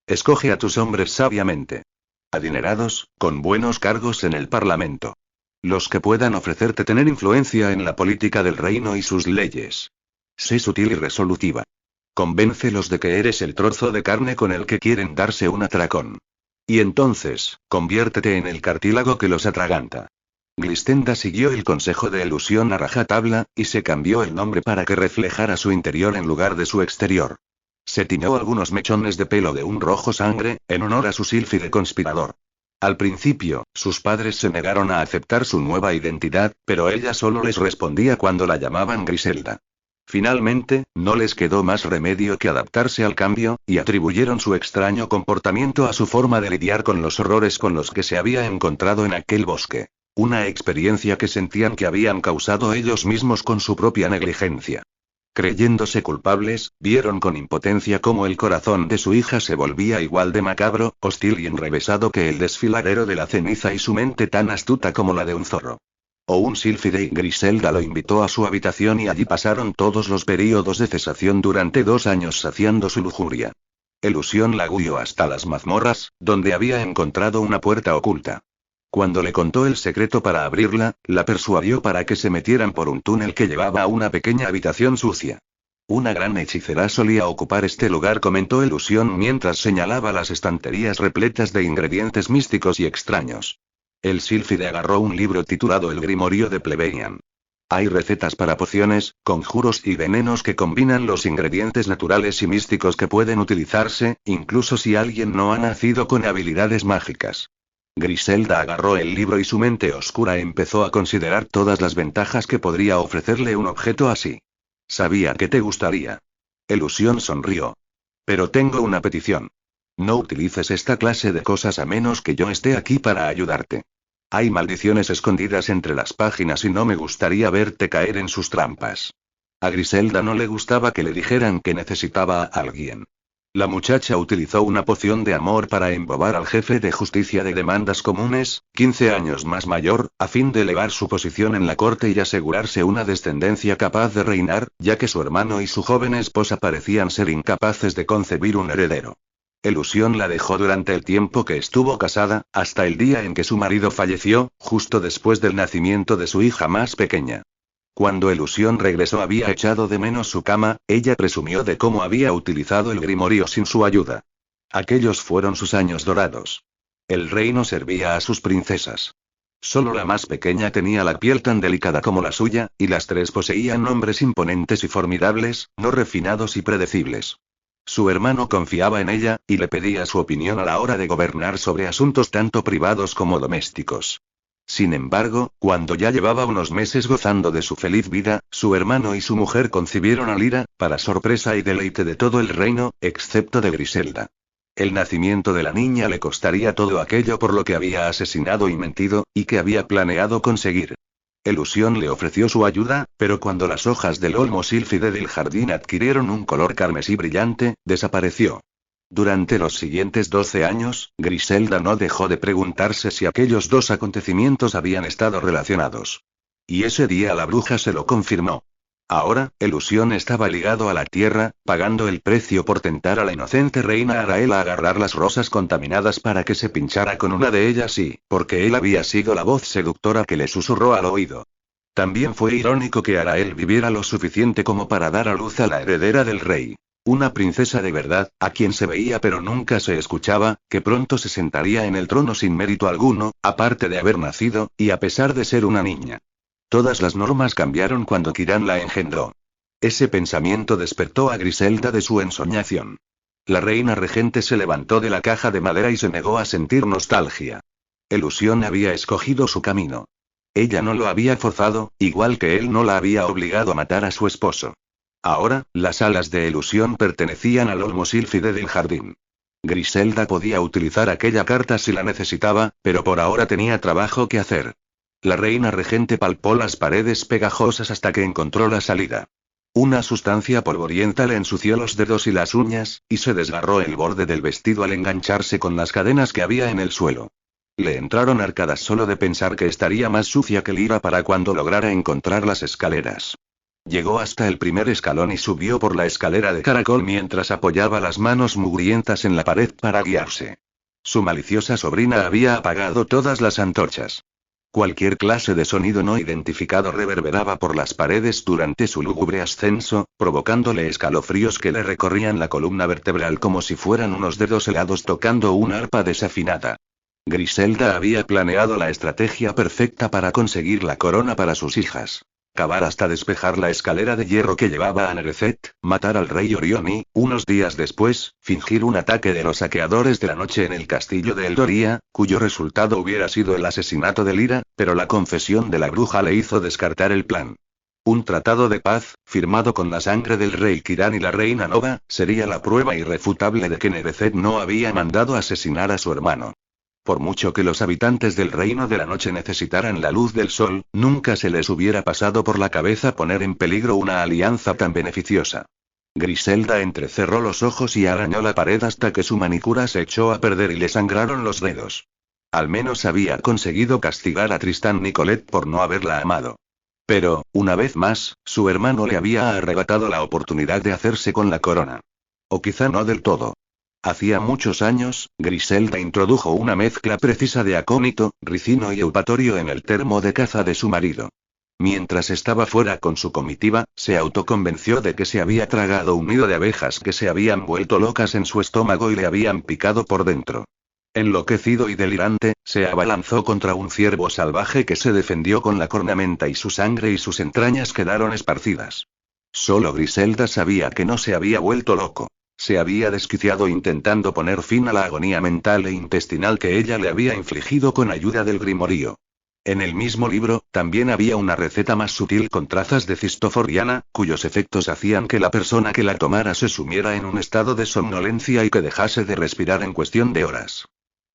Escoge a tus hombres sabiamente. Adinerados, con buenos cargos en el parlamento. Los que puedan ofrecerte tener influencia en la política del reino y sus leyes. Sé sutil y resolutiva. Convéncelos de que eres el trozo de carne con el que quieren darse un atracón. Y entonces, conviértete en el cartílago que los atraganta. Glistenda siguió el consejo de Ilusión a rajatabla, y se cambió el nombre para que reflejara su interior en lugar de su exterior. Se tiñó algunos mechones de pelo de un rojo sangre, en honor a su sílfide conspirador. Al principio, sus padres se negaron a aceptar su nueva identidad, pero ella solo les respondía cuando la llamaban Griselda. Finalmente, no les quedó más remedio que adaptarse al cambio, y atribuyeron su extraño comportamiento a su forma de lidiar con los horrores con los que se había encontrado en aquel bosque. Una experiencia que sentían que habían causado ellos mismos con su propia negligencia. Creyéndose culpables, vieron con impotencia cómo el corazón de su hija se volvía igual de macabro, hostil y enrevesado que el desfiladero de la ceniza y su mente tan astuta como la de un zorro. O un sílfide, y Griselda lo invitó a su habitación y allí pasaron todos los períodos de cesación durante 2 años saciando su lujuria. Ilusión la guió hasta las mazmorras, donde había encontrado una puerta oculta. Cuando le contó el secreto para abrirla, la persuadió para que se metieran por un túnel que llevaba a una pequeña habitación sucia. Una gran hechicera solía ocupar este lugar, comentó Ilusión mientras señalaba las estanterías repletas de ingredientes místicos y extraños. El sílfide agarró un libro titulado El Grimorio de Plebeian. Hay recetas para pociones, conjuros y venenos que combinan los ingredientes naturales y místicos que pueden utilizarse, incluso si alguien no ha nacido con habilidades mágicas. Griselda agarró el libro y su mente oscura empezó a considerar todas las ventajas que podría ofrecerle un objeto así. Sabía que te gustaría. Elusión sonrió. Pero tengo una petición. No utilices esta clase de cosas a menos que yo esté aquí para ayudarte. Hay maldiciones escondidas entre las páginas y no me gustaría verte caer en sus trampas. A Griselda no le gustaba que le dijeran que necesitaba a alguien. La muchacha utilizó una poción de amor para embobar al jefe de justicia de demandas comunes, 15 años más mayor, a fin de elevar su posición en la corte y asegurarse una descendencia capaz de reinar, ya que su hermano y su joven esposa parecían ser incapaces de concebir un heredero. Elusión la dejó durante el tiempo que estuvo casada, hasta el día en que su marido falleció, justo después del nacimiento de su hija más pequeña. Cuando Elusión regresó había echado de menos su cama, ella presumió de cómo había utilizado el grimorio sin su ayuda. Aquellos fueron sus años dorados. El reino servía a sus princesas. Solo la más pequeña tenía la piel tan delicada como la suya, y las tres poseían nombres imponentes y formidables, no refinados y predecibles. Su hermano confiaba en ella, y le pedía su opinión a la hora de gobernar sobre asuntos tanto privados como domésticos. Sin embargo, cuando ya llevaba unos meses gozando de su feliz vida, su hermano y su mujer concibieron a Lyra, para sorpresa y deleite de todo el reino, excepto de Griselda. El nacimiento de la niña le costaría todo aquello por lo que había asesinado y mentido, y que había planeado conseguir. Elusión le ofreció su ayuda, pero cuando las hojas del olmo sílfide del jardín adquirieron un color carmesí brillante, desapareció. Durante los siguientes 12 años, Griselda no dejó de preguntarse si aquellos dos acontecimientos habían estado relacionados. Y ese día la bruja se lo confirmó. Ahora, Elusión estaba ligado a la tierra, pagando el precio por tentar a la inocente reina Arael a agarrar las rosas contaminadas para que se pinchara con una de ellas y, porque él había sido la voz seductora que le susurró al oído. También fue irónico que Arael viviera lo suficiente como para dar a luz a la heredera del rey. Una princesa de verdad, a quien se veía pero nunca se escuchaba, que pronto se sentaría en el trono sin mérito alguno, aparte de haber nacido, y a pesar de ser una niña. Todas las normas cambiaron cuando Kiran la engendró. Ese pensamiento despertó a Griselda de su ensoñación. La reina regente se levantó de la caja de madera y se negó a sentir nostalgia. Elusión había escogido su camino. Ella no lo había forzado, igual que él no la había obligado a matar a su esposo. Ahora, las alas de Elusión pertenecían al olmo sílfide del jardín. Griselda podía utilizar aquella carta si la necesitaba, pero por ahora tenía trabajo que hacer. La reina regente palpó las paredes pegajosas hasta que encontró la salida. Una sustancia polvorienta le ensució los dedos y las uñas, y se desgarró el borde del vestido al engancharse con las cadenas que había en el suelo. Le entraron arcadas solo de pensar que estaría más sucia que Lyra para cuando lograra encontrar las escaleras. Llegó hasta el primer escalón y subió por la escalera de caracol mientras apoyaba las manos mugrientas en la pared para guiarse. Su maliciosa sobrina había apagado todas las antorchas. Cualquier clase de sonido no identificado reverberaba por las paredes durante su lúgubre ascenso, provocándole escalofríos que le recorrían la columna vertebral como si fueran unos dedos helados tocando una arpa desafinada. Griselda había planeado la estrategia perfecta para conseguir la corona para sus hijas. Cavar hasta despejar la escalera de hierro que llevaba a Nerezet, matar al rey Orión y, unos días después, fingir un ataque de los saqueadores de la noche en el castillo de Eldoría, cuyo resultado hubiera sido el asesinato de Lyra, pero la confesión de la bruja le hizo descartar el plan. Un tratado de paz, firmado con la sangre del rey Kiran y la reina Nova, sería la prueba irrefutable de que Nerezet no había mandado asesinar a su hermano. Por mucho que los habitantes del Reino de la Noche necesitaran la luz del sol, nunca se les hubiera pasado por la cabeza poner en peligro una alianza tan beneficiosa. Griselda entrecerró los ojos y arañó la pared hasta que su manicura se echó a perder y le sangraron los dedos. Al menos había conseguido castigar a Tristán Nicolet por no haberla amado. Pero, una vez más, su hermano le había arrebatado la oportunidad de hacerse con la corona. O quizá no del todo. Hacía muchos años, Griselda introdujo una mezcla precisa de acónito, ricino y eupatorio en el termo de caza de su marido. Mientras estaba fuera con su comitiva, se autoconvenció de que se había tragado un nido de abejas que se habían vuelto locas en su estómago y le habían picado por dentro. Enloquecido y delirante, se abalanzó contra un ciervo salvaje que se defendió con la cornamenta y su sangre y sus entrañas quedaron esparcidas. Solo Griselda sabía que no se había vuelto loco. Se había desquiciado intentando poner fin a la agonía mental e intestinal que ella le había infligido con ayuda del grimorío. En el mismo libro, también había una receta más sutil con trazas de cistoforiana, cuyos efectos hacían que la persona que la tomara se sumiera en un estado de somnolencia y que dejase de respirar en cuestión de horas.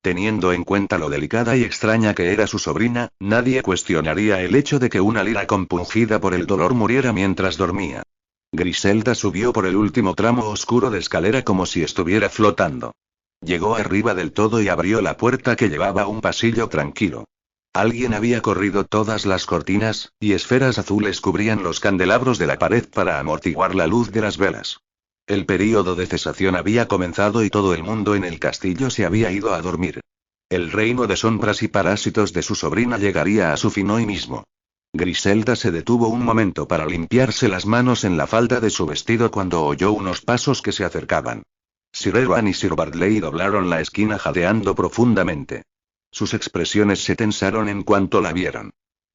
Teniendo en cuenta lo delicada y extraña que era su sobrina, nadie cuestionaría el hecho de que una lira compungida por el dolor muriera mientras dormía. Griselda subió por el último tramo oscuro de escalera como si estuviera flotando. Llegó arriba del todo y abrió la puerta que llevaba a un pasillo tranquilo. Alguien había corrido todas las cortinas, y esferas azules cubrían los candelabros de la pared para amortiguar la luz de las velas. El período de cesación había comenzado y todo el mundo en el castillo se había ido a dormir. El reino de sombras y parásitos de su sobrina llegaría a su fin hoy mismo. Griselda se detuvo un momento para limpiarse las manos en la falda de su vestido cuando oyó unos pasos que se acercaban. Sir Ewan y Sir Bartley doblaron la esquina jadeando profundamente. Sus expresiones se tensaron en cuanto la vieron.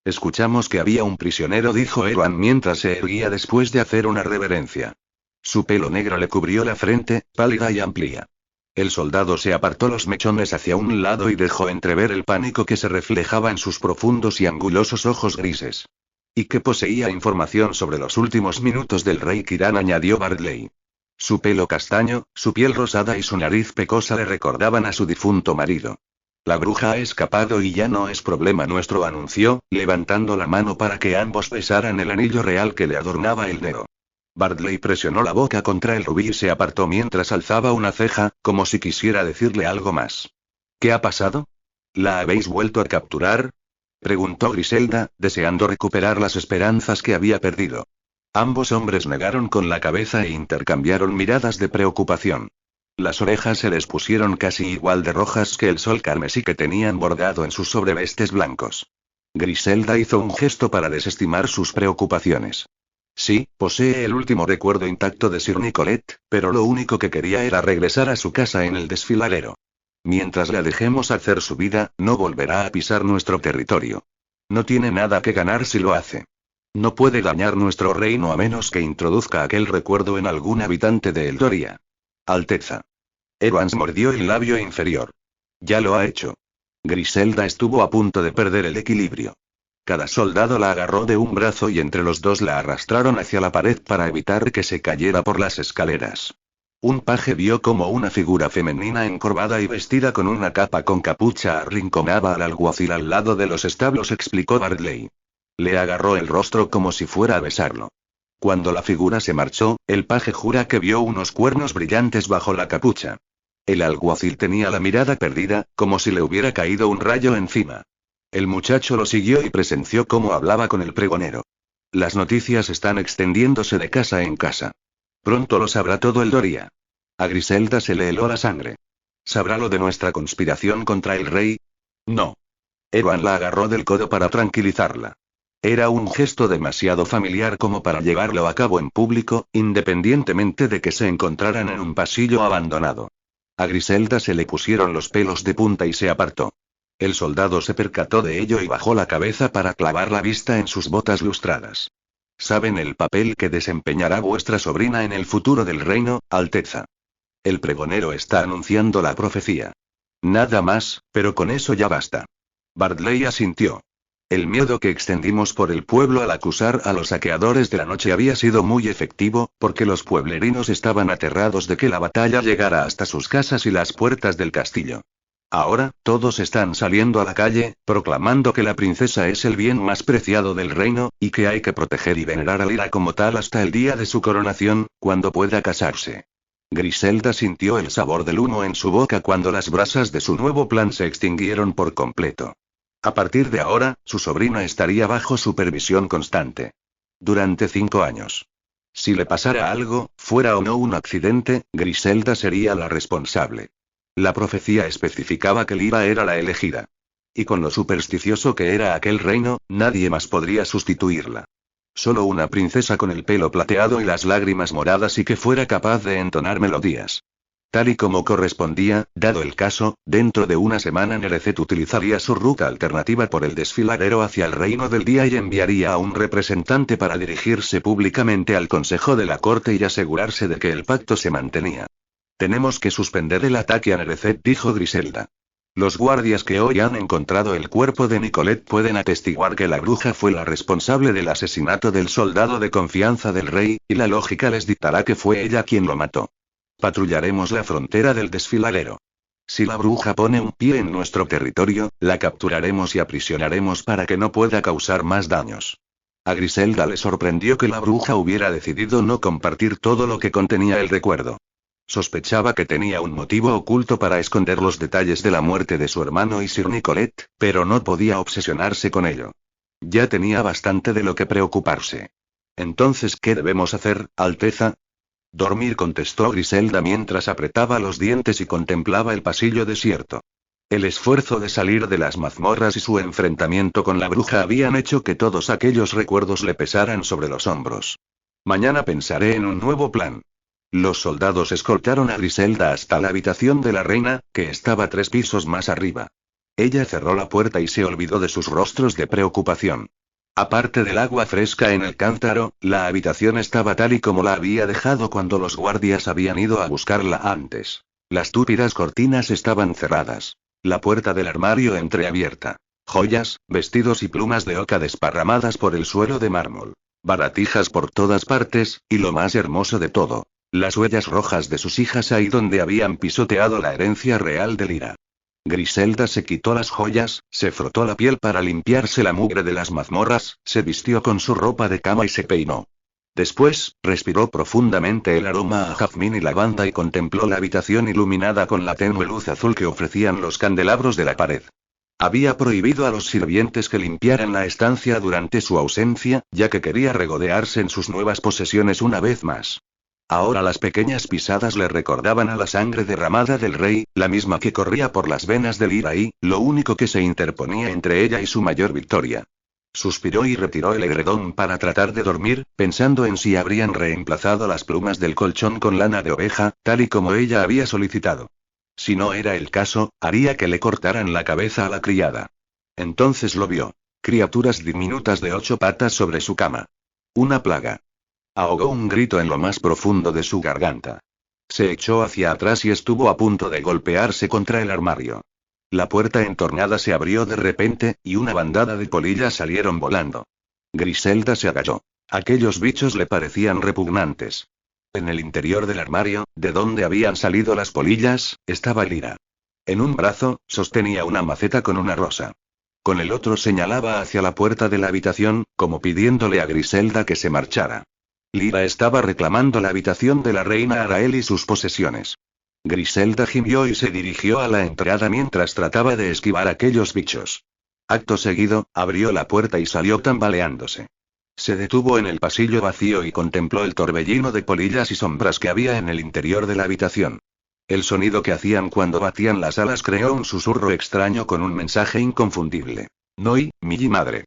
Escuchamos que había un prisionero, dijo Ewan mientras se erguía después de hacer una reverencia. Su pelo negro le cubrió la frente, pálida y amplia. El soldado se apartó los mechones hacia un lado y dejó entrever el pánico que se reflejaba en sus profundos y angulosos ojos grises. Y que poseía información sobre los últimos minutos del rey Kiran, añadió Bartley. Su pelo castaño, su piel rosada y su nariz pecosa le recordaban a su difunto marido. La bruja ha escapado y ya no es problema nuestro, anunció, levantando la mano para que ambos besaran el anillo real que le adornaba el dedo. Bartley presionó la boca contra el rubí y se apartó mientras alzaba una ceja, como si quisiera decirle algo más. ¿Qué ha pasado? ¿La habéis vuelto a capturar?, preguntó Griselda, deseando recuperar las esperanzas que había perdido. Ambos hombres negaron con la cabeza e intercambiaron miradas de preocupación. Las orejas se les pusieron casi igual de rojas que el sol carmesí que tenían bordado en sus sobrevestes blancos. Griselda hizo un gesto para desestimar sus preocupaciones. Sí, posee el último recuerdo intacto de Sir Nicolette, pero lo único que quería era regresar a su casa en el desfiladero. Mientras la dejemos hacer su vida, no volverá a pisar nuestro territorio. No tiene nada que ganar si lo hace. No puede dañar nuestro reino a menos que introduzca aquel recuerdo en algún habitante de Eldoria. Alteza. Evans mordió el labio inferior. Ya lo ha hecho. Griselda estuvo a punto de perder el equilibrio. Cada soldado la agarró de un brazo y entre los dos la arrastraron hacia la pared para evitar que se cayera por las escaleras. Un paje vio como una figura femenina encorvada y vestida con una capa con capucha arrinconaba al alguacil al lado de los establos, explicó Bartley. Le agarró el rostro como si fuera a besarlo. Cuando la figura se marchó, el paje jura que vio unos cuernos brillantes bajo la capucha. El alguacil tenía la mirada perdida, como si le hubiera caído un rayo encima. El muchacho lo siguió y presenció cómo hablaba con el pregonero. Las noticias están extendiéndose de casa en casa. Pronto lo sabrá todo Eldoria. A Griselda se le heló la sangre. ¿Sabrá lo de nuestra conspiración contra el rey? No. Ewan la agarró del codo para tranquilizarla. Era un gesto demasiado familiar como para llevarlo a cabo en público, independientemente de que se encontraran en un pasillo abandonado. A Griselda se le pusieron los pelos de punta y se apartó. El soldado se percató de ello y bajó la cabeza para clavar la vista en sus botas lustradas. ¿Saben el papel que desempeñará vuestra sobrina en el futuro del reino, Alteza? El pregonero está anunciando la profecía. Nada más, pero con eso ya basta. Bartley asintió. El miedo que extendimos por el pueblo al acusar a los saqueadores de la noche había sido muy efectivo, porque los pueblerinos estaban aterrados de que la batalla llegara hasta sus casas y las puertas del castillo. Ahora, todos están saliendo a la calle, proclamando que la princesa es el bien más preciado del reino, y que hay que proteger y venerar a Lyra como tal hasta el día de su coronación, cuando pueda casarse. Griselda sintió el sabor del humo en su boca cuando las brasas de su nuevo plan se extinguieron por completo. A partir de ahora, su sobrina estaría bajo supervisión constante. Durante 5 años. Si le pasara algo, fuera o no un accidente, Griselda sería la responsable. La profecía especificaba que Lyra era la elegida. Y con lo supersticioso que era aquel reino, nadie más podría sustituirla. Solo una princesa con el pelo plateado y las lágrimas moradas y que fuera capaz de entonar melodías. Tal y como correspondía, dado el caso, dentro de una semana Nerecet utilizaría su ruta alternativa por el desfiladero hacia el Reino del Día y enviaría a un representante para dirigirse públicamente al Consejo de la Corte y asegurarse de que el pacto se mantenía. Tenemos que suspender el ataque a Nerecet, dijo Griselda. Los guardias que hoy han encontrado el cuerpo de Nicolette pueden atestiguar que la bruja fue la responsable del asesinato del soldado de confianza del rey, y la lógica les dictará que fue ella quien lo mató. Patrullaremos la frontera del desfiladero. Si la bruja pone un pie en nuestro territorio, la capturaremos y aprisionaremos para que no pueda causar más daños. A Griselda le sorprendió que la bruja hubiera decidido no compartir todo lo que contenía el recuerdo. Sospechaba que tenía un motivo oculto para esconder los detalles de la muerte de su hermano y Sir Nicolette, pero no podía obsesionarse con ello. Ya tenía bastante de lo que preocuparse. Entonces, ¿qué debemos hacer, Alteza? Dormir, contestó Griselda mientras apretaba los dientes y contemplaba el pasillo desierto. El esfuerzo de salir de las mazmorras y su enfrentamiento con la bruja habían hecho que todos aquellos recuerdos le pesaran sobre los hombros. Mañana pensaré en un nuevo plan. Los soldados escoltaron a Griselda hasta la habitación de la reina, que estaba 3 pisos más arriba. Ella cerró la puerta y se olvidó de sus rostros de preocupación. Aparte del agua fresca en el cántaro, la habitación estaba tal y como la había dejado cuando los guardias habían ido a buscarla antes. Las túpidas cortinas estaban cerradas. La puerta del armario entreabierta. Joyas, vestidos y plumas de oca desparramadas por el suelo de mármol. Baratijas por todas partes, y lo más hermoso de todo, las huellas rojas de sus hijas ahí donde habían pisoteado la herencia real de Lyra. Griselda se quitó las joyas, se frotó la piel para limpiarse la mugre de las mazmorras, se vistió con su ropa de cama y se peinó. Después, respiró profundamente el aroma a jazmín y lavanda y contempló la habitación iluminada con la tenue luz azul que ofrecían los candelabros de la pared. Había prohibido a los sirvientes que limpiaran la estancia durante su ausencia, ya que quería regodearse en sus nuevas posesiones una vez más. Ahora las pequeñas pisadas le recordaban a la sangre derramada del rey, la misma que corría por las venas de Lyra y, lo único que se interponía entre ella y su mayor victoria. Suspiró y retiró el edredón para tratar de dormir, pensando en si habrían reemplazado las plumas del colchón con lana de oveja, tal y como ella había solicitado. Si no era el caso, haría que le cortaran la cabeza a la criada. Entonces lo vio. Criaturas diminutas de 8 patas sobre su cama. Una plaga. Ahogó un grito en lo más profundo de su garganta. Se echó hacia atrás y estuvo a punto de golpearse contra el armario. La puerta entornada se abrió de repente, y una bandada de polillas salieron volando. Griselda se agachó. Aquellos bichos le parecían repugnantes. En el interior del armario, de donde habían salido las polillas, estaba Lyra. En un brazo, sostenía una maceta con una rosa. Con el otro señalaba hacia la puerta de la habitación, como pidiéndole a Griselda que se marchara. Lyra estaba reclamando la habitación de la reina Arael y sus posesiones. Griselda gimió y se dirigió a la entrada mientras trataba de esquivar aquellos bichos. Acto seguido, abrió la puerta y salió tambaleándose. Se detuvo en el pasillo vacío y contempló el torbellino de polillas y sombras que había en el interior de la habitación. El sonido que hacían cuando batían las alas creó un susurro extraño con un mensaje inconfundible. Noi, mi madre.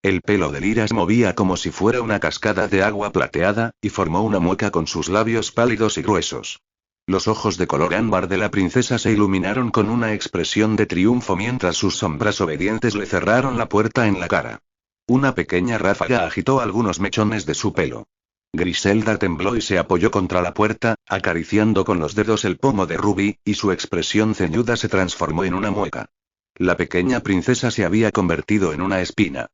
El pelo de Lyra se movía como si fuera una cascada de agua plateada, y formó una mueca con sus labios pálidos y gruesos. Los ojos de color ámbar de la princesa se iluminaron con una expresión de triunfo mientras sus sombras obedientes le cerraron la puerta en la cara. Una pequeña ráfaga agitó algunos mechones de su pelo. Griselda tembló y se apoyó contra la puerta, acariciando con los dedos el pomo de Ruby, y su expresión ceñuda se transformó en una mueca. La pequeña princesa se había convertido en una espina.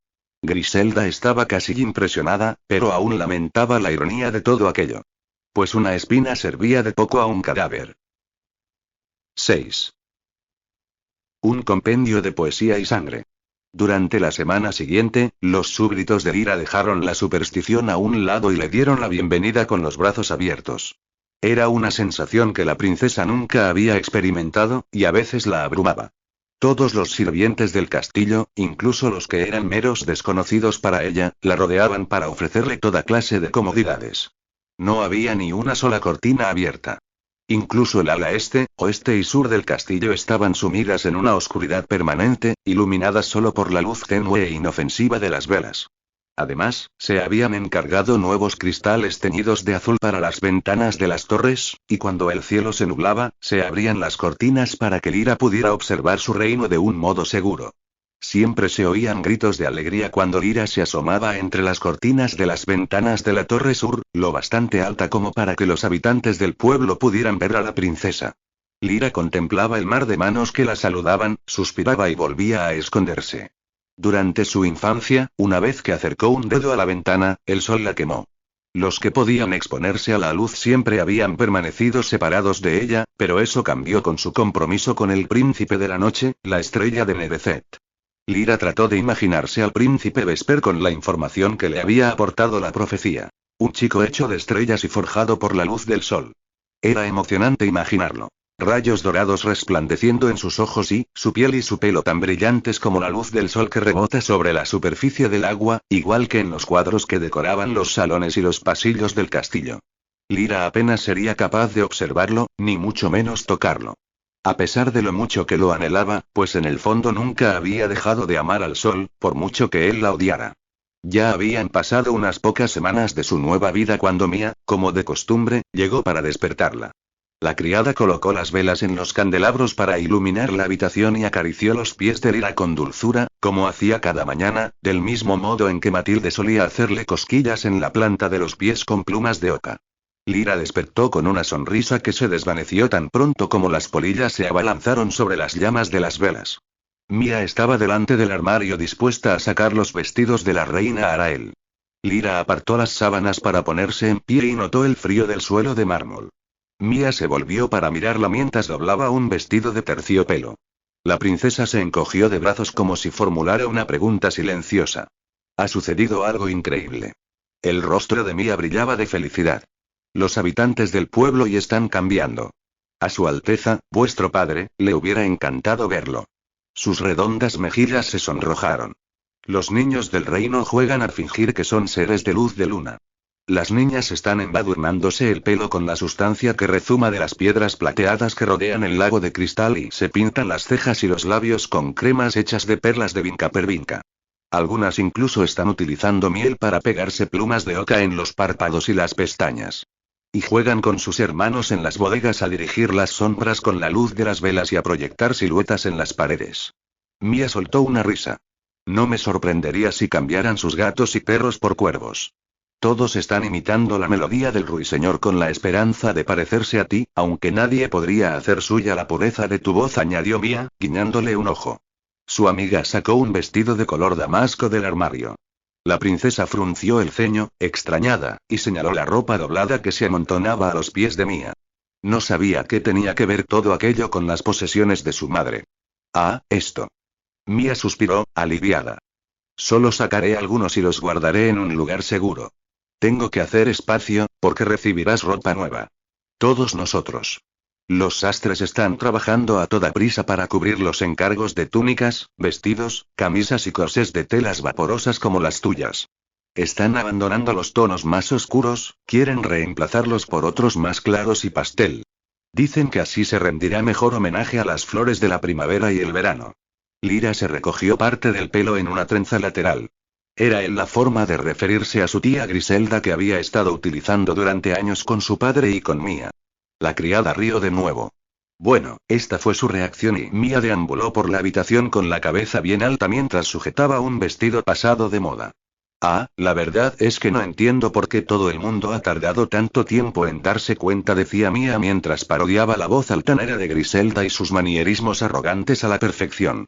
Griselda estaba casi impresionada, pero aún lamentaba la ironía de todo aquello. Pues una espina servía de poco a un cadáver. 6. Un compendio de poesía y sangre. Durante la semana siguiente, los súbditos de Lyra dejaron la superstición a un lado y le dieron la bienvenida con los brazos abiertos. Era una sensación que la princesa nunca había experimentado, y a veces la abrumaba. Todos los sirvientes del castillo, incluso los que eran meros desconocidos para ella, la rodeaban para ofrecerle toda clase de comodidades. No había ni una sola cortina abierta. Incluso el ala este, oeste y sur del castillo estaban sumidas en una oscuridad permanente, iluminadas solo por la luz tenue e inofensiva de las velas. Además, se habían encargado nuevos cristales teñidos de azul para las ventanas de las torres, y cuando el cielo se nublaba, se abrían las cortinas para que Lyra pudiera observar su reino de un modo seguro. Siempre se oían gritos de alegría cuando Lyra se asomaba entre las cortinas de las ventanas de la torre sur, lo bastante alta como para que los habitantes del pueblo pudieran ver a la princesa. Lyra contemplaba el mar de manos que la saludaban, suspiraba y volvía a esconderse. Durante su infancia, una vez que acercó un dedo a la ventana, el sol la quemó. Los que podían exponerse a la luz siempre habían permanecido separados de ella, pero eso cambió con su compromiso con el príncipe de la noche, la estrella de Nevezet. Lyra trató de imaginarse al príncipe Vesper con la información que le había aportado la profecía. Un chico hecho de estrellas y forjado por la luz del sol. Era emocionante imaginarlo. Rayos dorados resplandeciendo en sus ojos y, su piel y su pelo tan brillantes como la luz del sol que rebota sobre la superficie del agua, igual que en los cuadros que decoraban los salones y los pasillos del castillo. Lyra apenas sería capaz de observarlo, ni mucho menos tocarlo. A pesar de lo mucho que lo anhelaba, pues en el fondo nunca había dejado de amar al sol, por mucho que él la odiara. Ya habían pasado unas pocas semanas de su nueva vida cuando Mia, como de costumbre, llegó para despertarla. La criada colocó las velas en los candelabros para iluminar la habitación y acarició los pies de Lyra con dulzura, como hacía cada mañana, del mismo modo en que Matilde solía hacerle cosquillas en la planta de los pies con plumas de oca. Lyra despertó con una sonrisa que se desvaneció tan pronto como las polillas se abalanzaron sobre las llamas de las velas. Mia estaba delante del armario dispuesta a sacar los vestidos de la reina Arael. Lyra apartó las sábanas para ponerse en pie y notó el frío del suelo de mármol. Mia se volvió para mirarla mientras doblaba un vestido de terciopelo. La princesa se encogió de brazos como si formulara una pregunta silenciosa. Ha sucedido algo increíble. El rostro de Mia brillaba de felicidad. Los habitantes del pueblo y están cambiando. A Su Alteza, vuestro padre, le hubiera encantado verlo. Sus redondas mejillas se sonrojaron. Los niños del reino juegan a fingir que son seres de luz de luna. Las niñas están embadurnándose el pelo con la sustancia que rezuma de las piedras plateadas que rodean el lago de cristal y se pintan las cejas y los labios con cremas hechas de perlas de vinca per vinca. Algunas incluso están utilizando miel para pegarse plumas de oca en los párpados y las pestañas. Y juegan con sus hermanos en las bodegas a dirigir las sombras con la luz de las velas y a proyectar siluetas en las paredes. Mia soltó una risa. No me sorprendería si cambiaran sus gatos y perros por cuervos. Todos están imitando la melodía del ruiseñor con la esperanza de parecerse a ti, aunque nadie podría hacer suya la pureza de tu voz, añadió Mia, guiñándole un ojo. Su amiga sacó un vestido de color damasco del armario. La princesa frunció el ceño, extrañada, y señaló la ropa doblada que se amontonaba a los pies de Mia. No sabía qué tenía que ver todo aquello con las posesiones de su madre. Ah, esto. Mia suspiró, aliviada. Solo sacaré algunos y los guardaré en un lugar seguro. Tengo que hacer espacio, porque recibirás ropa nueva. Todos nosotros. Los sastres están trabajando a toda prisa para cubrir los encargos de túnicas, vestidos, camisas y corsés de telas vaporosas como las tuyas. Están abandonando los tonos más oscuros, quieren reemplazarlos por otros más claros y pastel. Dicen que así se rendirá mejor homenaje a las flores de la primavera y el verano. Lyra se recogió parte del pelo en una trenza lateral. Era en la forma de referirse a su tía Griselda que había estado utilizando durante años con su padre y con Mia. La criada rió de nuevo. Bueno, esta fue su reacción y Mia deambuló por la habitación con la cabeza bien alta mientras sujetaba un vestido pasado de moda. Ah, la verdad es que no entiendo por qué todo el mundo ha tardado tanto tiempo en darse cuenta, decía Mia mientras parodiaba la voz altanera de Griselda y sus manierismos arrogantes a la perfección.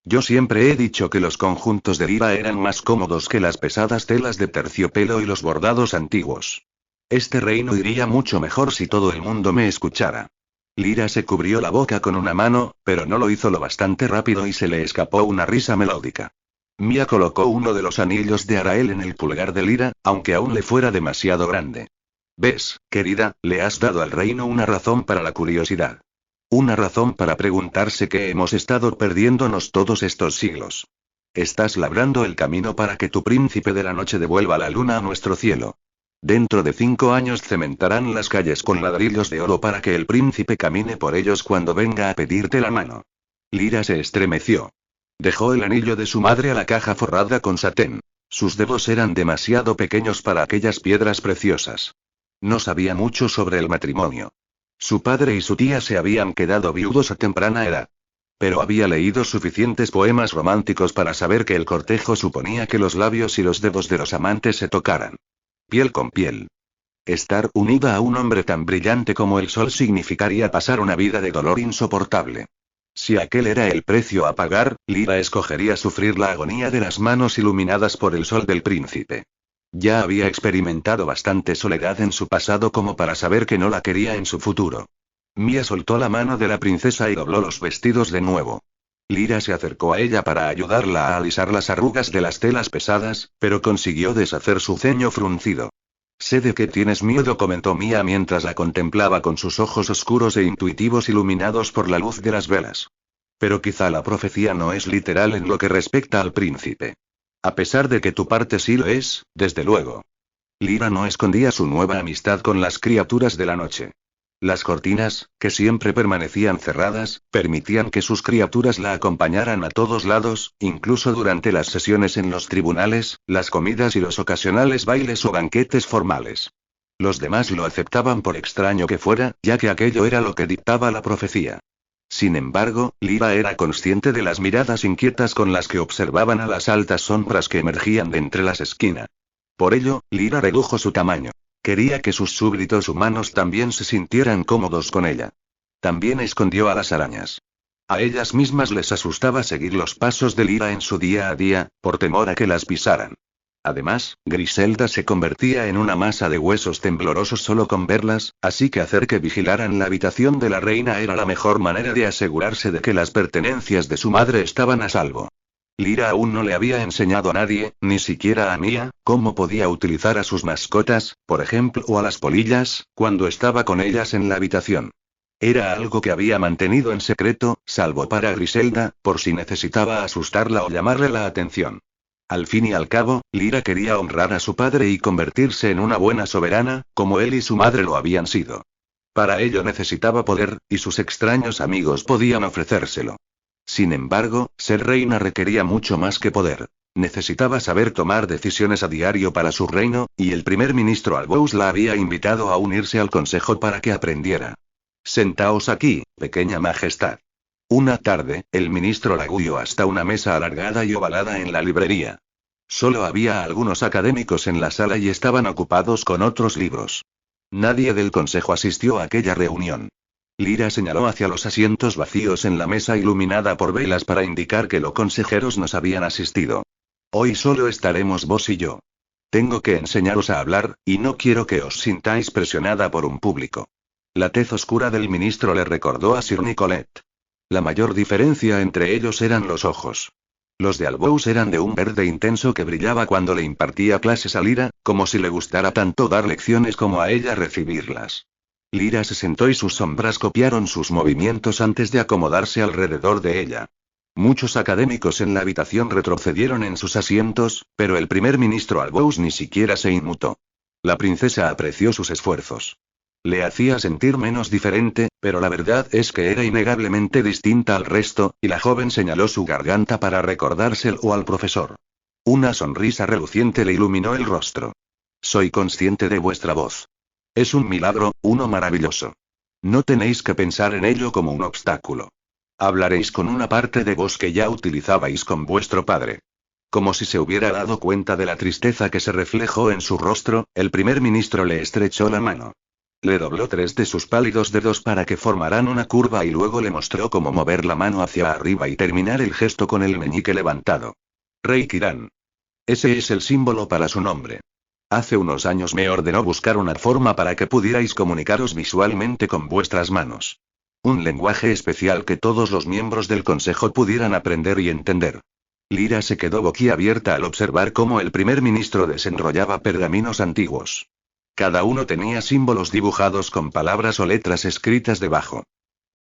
Yo siempre he dicho que los conjuntos de Lyra eran más cómodos que las pesadas telas de terciopelo y los bordados antiguos. Este reino iría mucho mejor si todo el mundo me escuchara. Lyra se cubrió la boca con una mano, pero no lo hizo lo bastante rápido y se le escapó una risa melódica. Mia colocó uno de los anillos de Arael en el pulgar de Lyra, aunque aún le fuera demasiado grande. ¿Ves, querida? Le has dado al reino una razón para la curiosidad. Una razón para preguntarse qué hemos estado perdiéndonos todos estos siglos. Estás labrando el camino para que tu príncipe de la noche devuelva la luna a nuestro cielo. Dentro de 5 años cementarán las calles con ladrillos de oro para que el príncipe camine por ellos cuando venga a pedirte la mano. Lyra se estremeció. Dejó el anillo de su madre a la caja forrada con satén. Sus dedos eran demasiado pequeños para aquellas piedras preciosas. No sabía mucho sobre el matrimonio. Su padre y su tía se habían quedado viudos a temprana edad. Pero había leído suficientes poemas románticos para saber que el cortejo suponía que los labios y los dedos de los amantes se tocaran. Piel con piel. Estar unida a un hombre tan brillante como el sol significaría pasar una vida de dolor insoportable. Si aquel era el precio a pagar, Lyra escogería sufrir la agonía de las manos iluminadas por el sol del príncipe. Ya había experimentado bastante soledad en su pasado como para saber que no la quería en su futuro. Mia soltó la mano de la princesa y dobló los vestidos de nuevo. Lyra se acercó a ella para ayudarla a alisar las arrugas de las telas pesadas, pero consiguió deshacer su ceño fruncido. Sé de qué tienes miedo, comentó Mia mientras la contemplaba con sus ojos oscuros e intuitivos iluminados por la luz de las velas. Pero quizá la profecía no es literal en lo que respecta al príncipe. A pesar de que tu parte sí lo es, desde luego. Lyra no escondía su nueva amistad con las criaturas de la noche. Las cortinas, que siempre permanecían cerradas, permitían que sus criaturas la acompañaran a todos lados, incluso durante las sesiones en los tribunales, las comidas y los ocasionales bailes o banquetes formales. Los demás lo aceptaban por extraño que fuera, ya que aquello era lo que dictaba la profecía. Sin embargo, Lyra era consciente de las miradas inquietas con las que observaban a las altas sombras que emergían de entre las esquinas. Por ello, Lyra redujo su tamaño. Quería que sus súbditos humanos también se sintieran cómodos con ella. También escondió a las arañas. A ellas mismas les asustaba seguir los pasos de Lyra en su día a día, por temor a que las pisaran. Además, Griselda se convertía en una masa de huesos temblorosos solo con verlas, así que hacer que vigilaran la habitación de la reina era la mejor manera de asegurarse de que las pertenencias de su madre estaban a salvo. Lyra aún no le había enseñado a nadie, ni siquiera a Mia, cómo podía utilizar a sus mascotas, por ejemplo, o a las polillas, cuando estaba con ellas en la habitación. Era algo que había mantenido en secreto, salvo para Griselda, por si necesitaba asustarla o llamarle la atención. Al fin y al cabo, Lyra quería honrar a su padre y convertirse en una buena soberana, como él y su madre lo habían sido. Para ello necesitaba poder, y sus extraños amigos podían ofrecérselo. Sin embargo, ser reina requería mucho más que poder. Necesitaba saber tomar decisiones a diario para su reino, y el primer ministro Albous la había invitado a unirse al consejo para que aprendiera. Sentaos aquí, pequeña majestad. Una tarde, el ministro la guió hasta una mesa alargada y ovalada en la librería. Solo había algunos académicos en la sala y estaban ocupados con otros libros. Nadie del consejo asistió a aquella reunión. Lyra señaló hacia los asientos vacíos en la mesa iluminada por velas para indicar que los consejeros nos habían asistido. Hoy solo estaremos vos y yo. Tengo que enseñaros a hablar, y no quiero que os sintáis presionada por un público. La tez oscura del ministro le recordó a Sir Nicolet. La mayor diferencia entre ellos eran los ojos. Los de Albous eran de un verde intenso que brillaba cuando le impartía clases a Lyra, como si le gustara tanto dar lecciones como a ella recibirlas. Lyra se sentó y sus sombras copiaron sus movimientos antes de acomodarse alrededor de ella. Muchos académicos en la habitación retrocedieron en sus asientos, pero el primer ministro Albous ni siquiera se inmutó. La princesa apreció sus esfuerzos. Le hacía sentir menos diferente, pero la verdad es que era innegablemente distinta al resto, y la joven señaló su garganta para recordárselo al profesor. Una sonrisa reluciente le iluminó el rostro. Soy consciente de vuestra voz. Es un milagro, uno maravilloso. No tenéis que pensar en ello como un obstáculo. Hablaréis con una parte de vos que ya utilizabais con vuestro padre. Como si se hubiera dado cuenta de la tristeza que se reflejó en su rostro, el primer ministro le estrechó la mano. Le dobló 3 de sus pálidos dedos para que formaran una curva y luego le mostró cómo mover la mano hacia arriba y terminar el gesto con el meñique levantado. Rey Kiran. Ese es el símbolo para su nombre. Hace unos años me ordenó buscar una forma para que pudierais comunicaros visualmente con vuestras manos. Un lenguaje especial que todos los miembros del consejo pudieran aprender y entender. Lyra se quedó boquiabierta al observar cómo el primer ministro desenrollaba pergaminos antiguos. Cada uno tenía símbolos dibujados con palabras o letras escritas debajo.